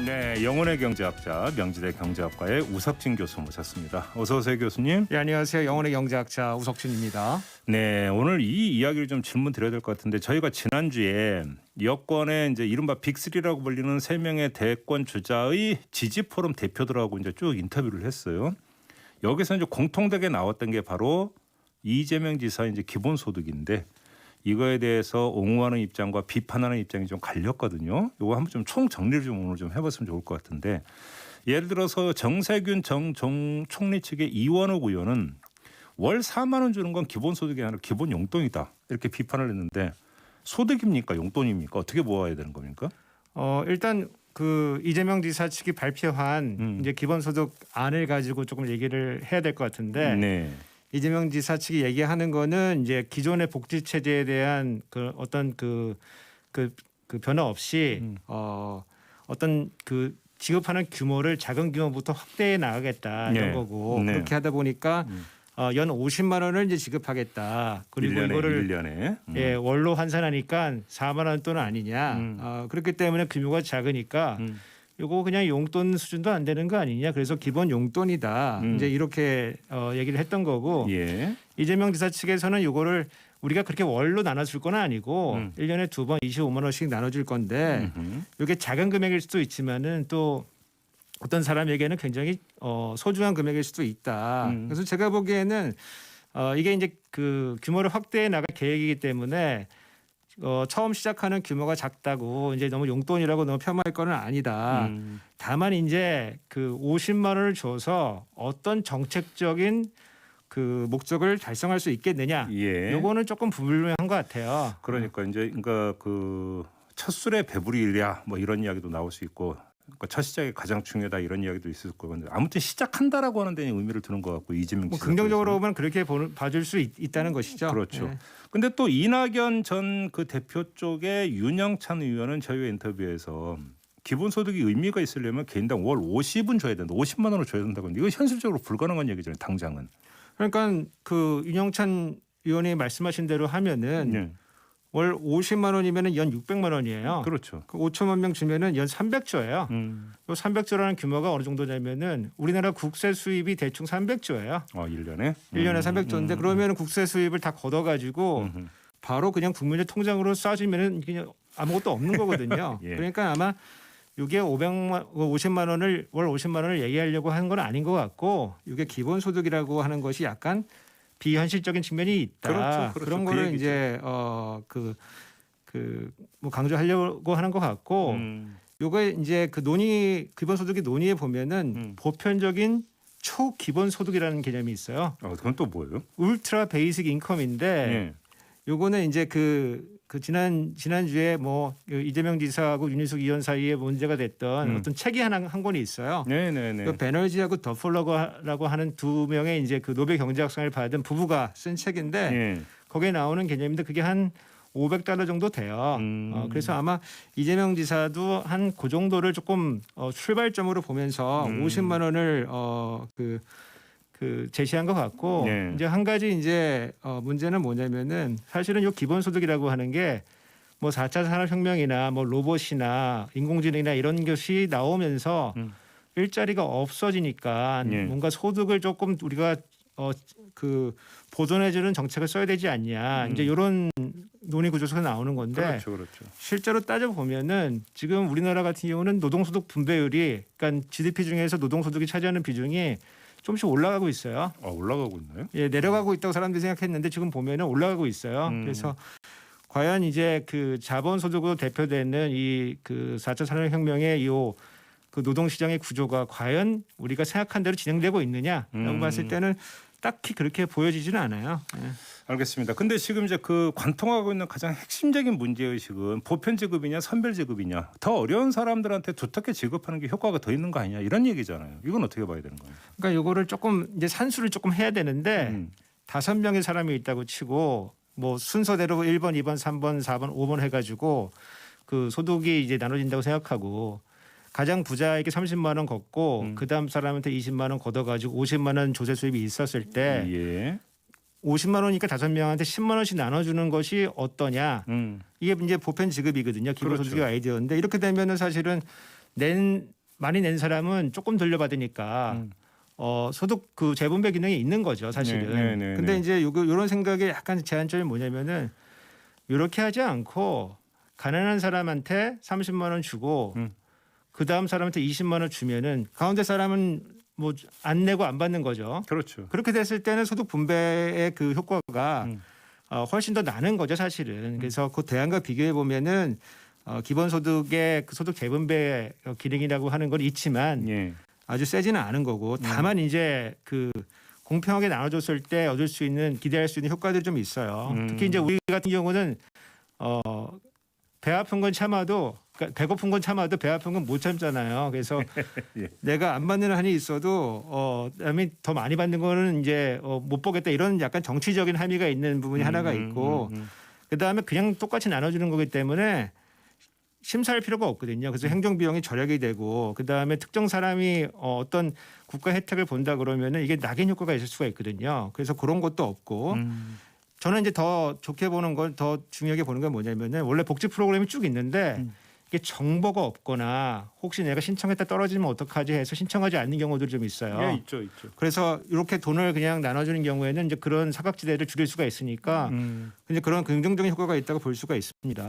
네, 영혼의 경제학자 명지대 경제학과의 우석진 교수 모셨습니다. 어서 오세요, 교수님. 네, 안녕하세요. 영혼의 경제학자 우석진입니다. 네, 오늘 이 이야기를 좀 질문 드려야 될 것 같은데 저희가 지난주에 여권의 이제 이른바 빅3라고 불리는 세 명의 대권 주자의 지지 포럼 대표들하고 이제 쭉 인터뷰를 했어요. 여기서 이제 공통되게 나왔던 게 바로 이재명 지사의 이제 기본소득인데 이거에 대해서 옹호하는 입장과 비판하는 입장이 좀 갈렸거든요. 이거 한번 좀 총 정리를 좀 오늘 좀 해봤으면 좋을 것 같은데 예를 들어서 정세균 정 총리 측의 이원욱 의원은 월 4만 원 주는 건 기본소득이 아니라 기본 용돈이다 이렇게 비판을 했는데 소득입니까 용돈입니까 어떻게 보아야 되는 겁니까? 일단 그 이재명 지사 측이 발표한 이제 기본소득 안을 가지고 조금 얘기를 해야 될 것 같은데. 네. 이재명 지사 측이 얘기하는 거는 이제 기존의 복지 체제에 대한 그 어떤 그 변화 없이 어떤 그 지급하는 규모를 작은 규모부터 확대해 나가겠다 이런 네. 거고 네. 그렇게 하다 보니까 연 50만 원을 이제 지급하겠다. 그리고 1년에, 이거를 1년에. 예, 월로 환산하니까 4만 원 돈은 아니냐. 그렇기 때문에 규모가 작으니까 요거 그냥 용돈 수준도 안 되는 거 아니냐. 그래서 기본 용돈이다. 이제 이렇게 얘기를 했던 거고 예. 이재명 지사 측에서는 요거를 우리가 그렇게 월로 나눠줄 건 아니고 1년에 두 번 25만 원씩 나눠줄 건데 이게 작은 금액일 수도 있지만은 또 어떤 사람에게는 굉장히 소중한 금액일 수도 있다. 그래서 제가 보기에는 이게 이제 그 규모를 확대해 나갈 계획이기 때문에 처음 시작하는 규모가 작다고 이제 너무 용돈이라고 너무 폄하할 거는 아니다. 다만 이제 그 50만 원을 줘서 어떤 정책적인 그 목적을 달성할 수 있겠느냐. 예. 요거는 조금 불분명한 것 같아요. 그러니까 이제 그러니까 그 첫 술에 배부리랴 뭐 이런 이야기도 나올 수 있고 그러니까 첫 시작이 가장 중요하다 이런 이야기도 있을 거고 아무튼 시작한다라고 하는 데는 의미를 두는 것 같고 이재명 뭐 지사 긍정적으로 보면 그렇게 봐줄 수 있다는 것이죠. 그렇죠. 네. 근데 또 이낙연 전 그 대표 쪽의 윤영찬 의원은 저희 인터뷰에서 기본소득이 의미가 있으려면 개인당 월 50은 줘야 된다. 50만 원을 줘야 된다고 하는데 이거 현실적으로 불가능한 얘기잖아요. 당장은. 그러니까 그 윤영찬 의원이 말씀하신 대로 하면은 네. 월 50만 원이면은 연 600만 원이에요. 그렇죠. 그 5천만 명 주면은 연 300조예요. 요 300조라는 규모가 어느 정도냐면은 우리나라 국세 수입이 대충 300조예요. 1년에? 1년에 300조인데 그러면은 국세 수입을 다 걷어 가지고 바로 그냥 국민의 통장으로 쏴주면은 그냥 아무것도 없는 거거든요. 예. 그러니까 아마 이게 50만 원을 월 50만 원을 얘기하려고 하는 건 아닌 것 같고 이게 기본소득이라고 하는 것이 약간 비현실적인 측면이 있다. 그렇죠. 그런 그 거를 얘기죠. 이제 뭐 강조하려고 하는 것 같고 요게 이제 그 기본소득의 논의에 보면은 보편적인 초기본소득이라는 개념이 있어요. 그건 또 뭐예요? 울트라 베이직 인컴인데 예. 요거는 이제 그 지난주에 뭐 이재명 지사하고 윤희숙 의원 사이에 문제가 됐던 어떤 책이 한 권이 있어요. 네네네. 그 베너지하고 더폴러라고 하는 두 명의 이제 그 노벨 경제학상을 받은 부부가 쓴 책인데 예. 거기에 나오는 개념인데 그게 한 $500 정도 돼요. 그래서 아마 이재명 지사도 한 그 정도를 조금 출발점으로 보면서 50만 원을 제시한 것 같고 네. 이제 한 가지 이제 문제는 뭐냐면은 사실은 이 기본소득이라고 하는 게 뭐 4차 산업혁명이나 뭐 로봇이나 인공지능이나 이런 것이 나오면서 일자리가 없어지니까 네. 뭔가 소득을 조금 우리가 보존해주는 정책을 써야 되지 않냐 이제 이런 논의 구조에서 나오는 건데 그렇죠, 그렇죠. 실제로 따져 보면은 지금 우리나라 같은 경우는 노동소득 분배율이 그러니까 GDP 중에서 노동소득이 차지하는 비중이 조금씩 올라가고 있어요. 올라가고 있나요? 예, 내려가고 있다고 사람들이 생각했는데 지금 보면은 올라가고 있어요. 그래서 과연 이제 그 자본소득으로 대표되는 이 그 4차 산업혁명의 그 노동시장의 구조가 과연 우리가 생각한 대로 진행되고 있느냐라고 봤을 때는 딱히 그렇게 보여지지는 않아요. 예. 알겠습니다. 근데 지금 이제 그 관통하고 있는 가장 핵심적인 문제의식은 보편 지급이냐 선별 지급이냐 더 어려운 사람들한테 두텁게 지급하는 게 효과가 더 있는 거 아니냐 이런 얘기잖아요. 이건 어떻게 봐야 되는 거예요? 그러니까 요거를 조금 이제 산수를 조금 해야 되는데 5명의 사람이 있다고 치고 뭐 순서대로 1번, 2번, 3번, 4번, 5번 해가지고 그 소득이 이제 나눠진다고 생각하고 가장 부자에게 30만 원 걷고 그다음 사람한테 20만 원 걷어가지고 50만 원 조세 수입이 있었을 때 예. 50만 원이니까 5명한테 10만 원씩 나눠주는 것이 어떠냐. 이게 이제 보편 지급이거든요. 기본소득의 그렇죠. 아이디어인데 이렇게 되면은 사실은 많이 낸 사람은 조금 돌려받으니까 소득 그 재분배 기능이 있는 거죠, 사실은. 근데 이제 요런 생각에 약간 제한점이 뭐냐면은 이렇게 하지 않고 가난한 사람한테 30만 원 주고 그 다음 사람한테 20만 원 주면은 가운데 사람은 뭐 안 내고 안 받는 거죠. 그렇죠. 그렇게 됐을 때는 소득 분배의 그 효과가 훨씬 더 나는 거죠, 사실은. 그래서 그 대안과 비교해 보면은 기본소득의 그 소득 재분배 기능이라고 하는 건 있지만 예. 아주 세지는 않은 거고 다만 이제 그 공평하게 나눠줬을 때 얻을 수 있는 기대할 수 있는 효과들이 좀 있어요. 특히 이제 우리 같은 경우는 배 아픈 건 참아도 그러니까 배고픈 건 참아도 배 아픈 건 못 참잖아요. 그래서 예. 내가 안 받는 한이 있어도 남이 더 많이 받는 거는 이제 못 보겠다 이런 약간 정치적인 함의가 있는 부분이 하나가 있고 그다음에 그냥 똑같이 나눠주는 거기 때문에 심사할 필요가 없거든요. 그래서 행정 비용이 절약이 되고 그다음에 특정 사람이 어떤 국가 혜택을 본다 그러면은 이게 낙인 효과가 있을 수가 있거든요. 그래서 그런 것도 없고 저는 이제 더 좋게 보는 건 더 중요하게 보는 건 뭐냐면은 원래 복지 프로그램이 쭉 있는데 이게 정보가 없거나 혹시 내가 신청했다 떨어지면 어떡하지 해서 신청하지 않는 경우들이 좀 있어요. 예, 있죠. 그래서 이렇게 돈을 그냥 나눠주는 경우에는 이제 그런 사각지대를 줄일 수가 있으니까 이제 그런 긍정적인 효과가 있다고 볼 수가 있습니다.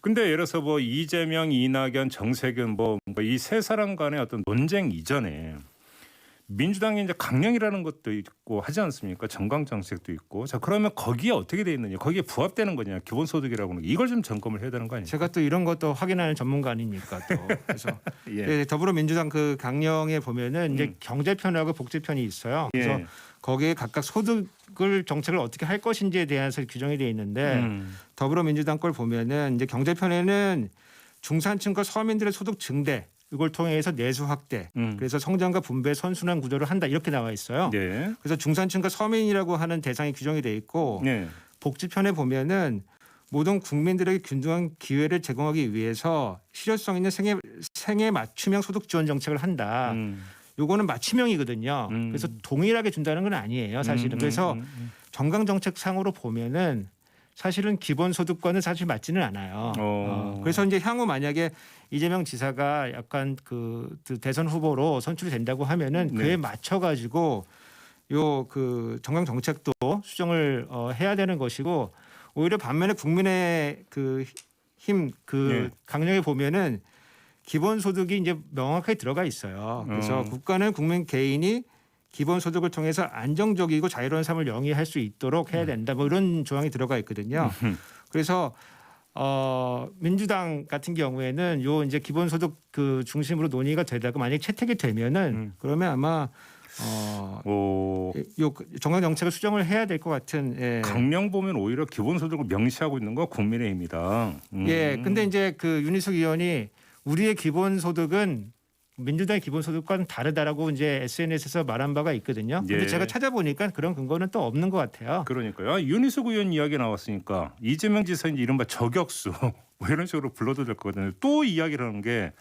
근데 예를 들어서 뭐 이재명, 이낙연, 정세균 뭐 이 세 사람 간의 어떤 논쟁 이전에 민주당이 이제 강령이라는 것도 있고 하지 않습니까? 정강 정책도 있고. 자, 그러면 거기에 어떻게 돼 있느냐? 거기에 부합되는 거냐? 기본소득이라고 하는 거. 이걸 좀 점검을 해야 되는 거 아닙니까? 제가 또 이런 것도 확인하는 전문가 아닙니까 또. 그래서 예. 더불어민주당 그 강령에 보면은 이제 경제편하고 복지편이 있어요. 그래서 예. 거기에 각각 소득을 정책을 어떻게 할 것인지에 대해서 규정이 돼 있는데 더불어민주당 걸 보면은 이제 경제편에는 중산층과 서민들의 소득 증대 이걸 통해서 내수 확대, 그래서 성장과 분배 선순환 구조를 한다 이렇게 나와 있어요. 네. 그래서 중산층과 서민이라고 하는 대상이 규정이 돼 있고 네. 복지편에 보면은 모든 국민들에게 균등한 기회를 제공하기 위해서 실효성 있는 생애 맞춤형 소득 지원 정책을 한다. 요거는 맞춤형이거든요. 그래서 동일하게 준다는 건 아니에요, 사실은. 그래서 정강 정책상으로 보면은 사실은 기본소득과는 사실 맞지는 않아요. 그래서 이제 향후 만약에 이재명 지사가 약간 그 대선 후보로 선출이 된다고 하면은 그에 맞춰 가지고 요 그 정강 정책도 수정을 해야 되는 것이고 오히려 반면에 국민의 그 힘 강령에 보면은 기본소득이 이제 명확하게 들어가 있어요. 그래서 국가는 국민 개인이 기본소득을 통해서 안정적이고 자유로운 삶을 영위할 수 있도록 해야 된다. 뭐 이런 조항이 들어가 있거든요. 그래서 민주당 같은 경우에는 요 이제 기본소득 그 중심으로 논의가 되다가 만약 채택이 되면은 그러면 아마 요 정강 정책을 수정을 해야 될 것 같은. 예. 강령 보면 오히려 기본소득을 명시하고 있는 거 국민의힘이다. 예. 근데 이제 그 윤희숙 의원이 우리의 기본소득은 민주당의 기본소득과는 다르다라고 이제 SNS에서 말한 바가 있거든요. 근데 예. 제가 찾아보니까 그런 근거는 또 없는 것 같아요. 그러니까요. 윤희숙 의원 이야기 나왔으니까 이재명 지사 이제 이른바 저격수 뭐 이런 식으로 불러도 될 거거든요. 또 이야기를 하는 게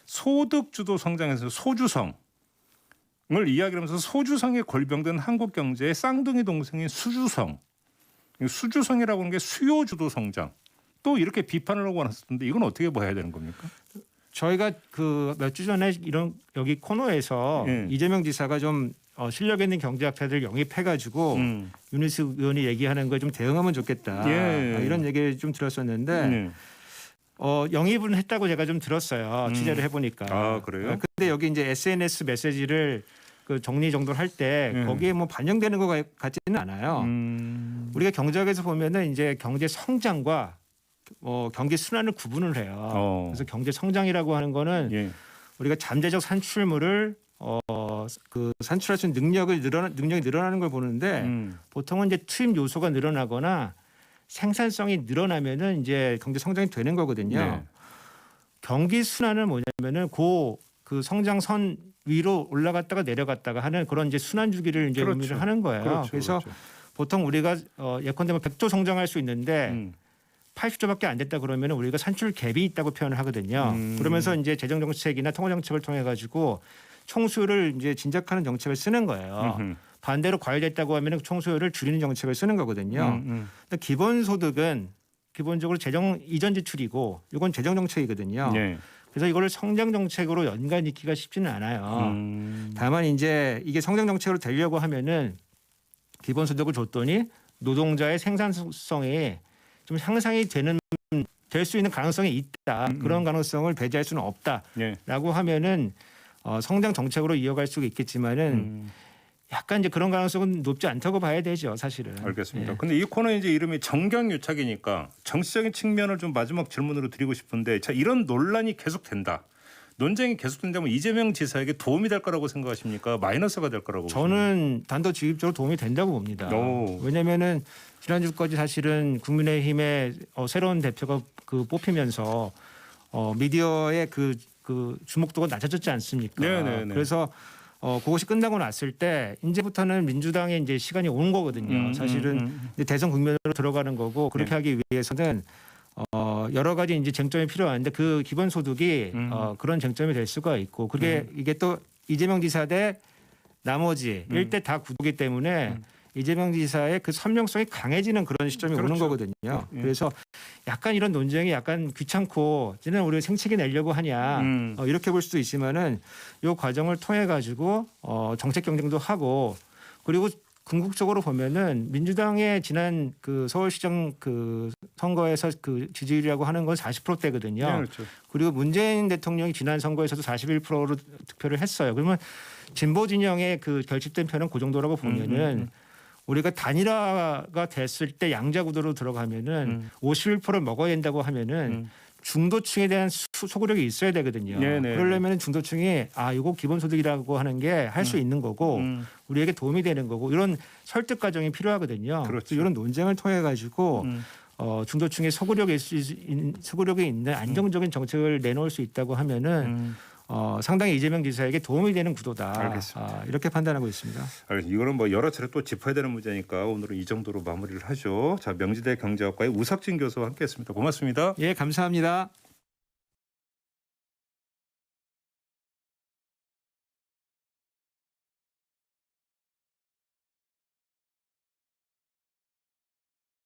소득주도 성장에서 소주성을 이야기하면서 소주성에 골병든 한국 경제의 쌍둥이 동생인 수주성. 수주성이라고 하는 게 수요주도 성장. 또 이렇게 비판을 하고 나섰는데 이건 어떻게 봐야 되는 겁니까? 저희가 그 몇 주 전에 이런 여기 코너에서 이재명 지사가 좀 실력 있는 경제학자들 영입해가지고 윤희숙 의원이 얘기하는 거에 좀 대응하면 좋겠다. 이런 얘기를 좀 들었었는데 영입은 했다고 제가 좀 들었어요. 취재를 해보니까. 아, 그래요? 근데 여기 이제 SNS 메시지를 그 정리 정도를 할 때 거기에 뭐 반영되는 것 같지는 않아요. 우리가 경제학에서 보면은 이제 경제 성장과 경제 순환을 구분을 해요. 그래서 경제 성장이라고 하는 거는 우리가 잠재적 산출물을 그 산출할 수 있는 능력이 늘어나는 걸 보는데 보통은 이제 투입 요소가 늘어나거나 생산성이 늘어나면은 이제 경제 성장이 되는 거거든요. 경기 순환은 뭐냐면은 그 성장선 위로 올라갔다가 내려갔다가 하는 그런 이제 순환 주기를 이제 의미를 하는 거예요. 그래서 보통 우리가 예컨대 100조 성장할 수 있는데 80조밖에 안 됐다 그러면 우리가 산출 갭이 있다고 표현을 하거든요. 그러면서 이제 재정 정책이나 통화 정책을 통해 가지고 총수요를 이제 진작하는 정책을 쓰는 거예요. 반대로 과열됐다고 하면 총수요를 줄이는 정책을 쓰는 거거든요. 근데 기본소득은 기본적으로 재정 이전 지출이고 이건 재정 정책이거든요. 그래서 이거를 성장 정책으로 연관짓기가 쉽지는 않아요. 다만 이제 이게 성장 정책으로 되려고 하면은 기본소득을 줬더니 노동자의 생산성이 좀 향상이 될 수 있는 가능성이 있다. 그런 가능성을 배제할 수는 없다라고 하면은 성장 정책으로 이어갈 수가 있겠지만은 약간 이제 그런 가능성은 높지 않다고 봐야 되죠, 사실은. 알겠습니다. 예. 근데 이 코너 이제 이름이 정경유착이니까 정치적인 측면을 좀 마지막 질문으로 드리고 싶은데, 자, 이런 논란이 계속된다. 논쟁이 계속된다면 이재명 지사에게 도움이 될 거라고 생각하십니까? 마이너스가 될 거라고? 저는 단도직입적으로 도움이 된다고 봅니다. 왜냐하면은 지난주까지 사실은 국민의힘의 새로운 대표가 뽑히면서 미디어의 그 주목도가 낮아졌지 않습니까? 네네네. 그래서 그것이 끝나고 났을 때 이제부터는 민주당의 이제 시간이 오는 거거든요. 사실은 이제 대선 국면으로 들어가는 거고 그렇게 하기 위해서는 여러 가지 이제 쟁점이 필요한데 그 기본소득이 그런 쟁점이 될 수가 있고 그게 이게 또 이재명 지사 대 나머지 일대 다 구도기 때문에 이재명 지사의 그 선명성이 강해지는 그런 시점이 그렇죠. 오는 거거든요. 그래서 약간 이런 논쟁이 약간 귀찮고 쟤는 우리 생채기 내려고 하냐 이렇게 볼 수도 있지만은 이 과정을 통해 가지고 정책 경쟁도 하고 그리고 궁극적으로 보면은 민주당의 지난 그 서울시장 그 선거에서 그 지지율이라고 하는 건 40%대거든요. 네, 그렇죠. 그리고 문재인 대통령이 지난 선거에서도 41%로 득표를 했어요. 그러면 진보 진영의 그 결집된 표는 그 정도라고 보면은 우리가 단일화가 됐을 때 양자 구도로 들어가면은 51%를 먹어야 된다고 하면은 중도층에 대한 소구력이 있어야 되거든요. 네네. 그러려면 중도층이 이거 기본소득이라고 하는 게 할 수 있는 거고 우리에게 도움이 되는 거고 이런 설득 과정이 필요하거든요. 그렇죠. 이런 논쟁을 통해 가지고 중도층의 소구력이 있는 안정적인 정책을 내놓을 수 있다고 하면은 상당히 이재명 지사에게 도움이 되는 구도다. 알겠습니다. 이렇게 판단하고 있습니다. 알겠습니다. 이거는 뭐 여러 차례 또 짚어야 되는 문제니까 오늘은 이 정도로 마무리를 하죠. 자, 명지대 경제학과의 우석진 교수와 함께했습니다. 고맙습니다. 예, 감사합니다.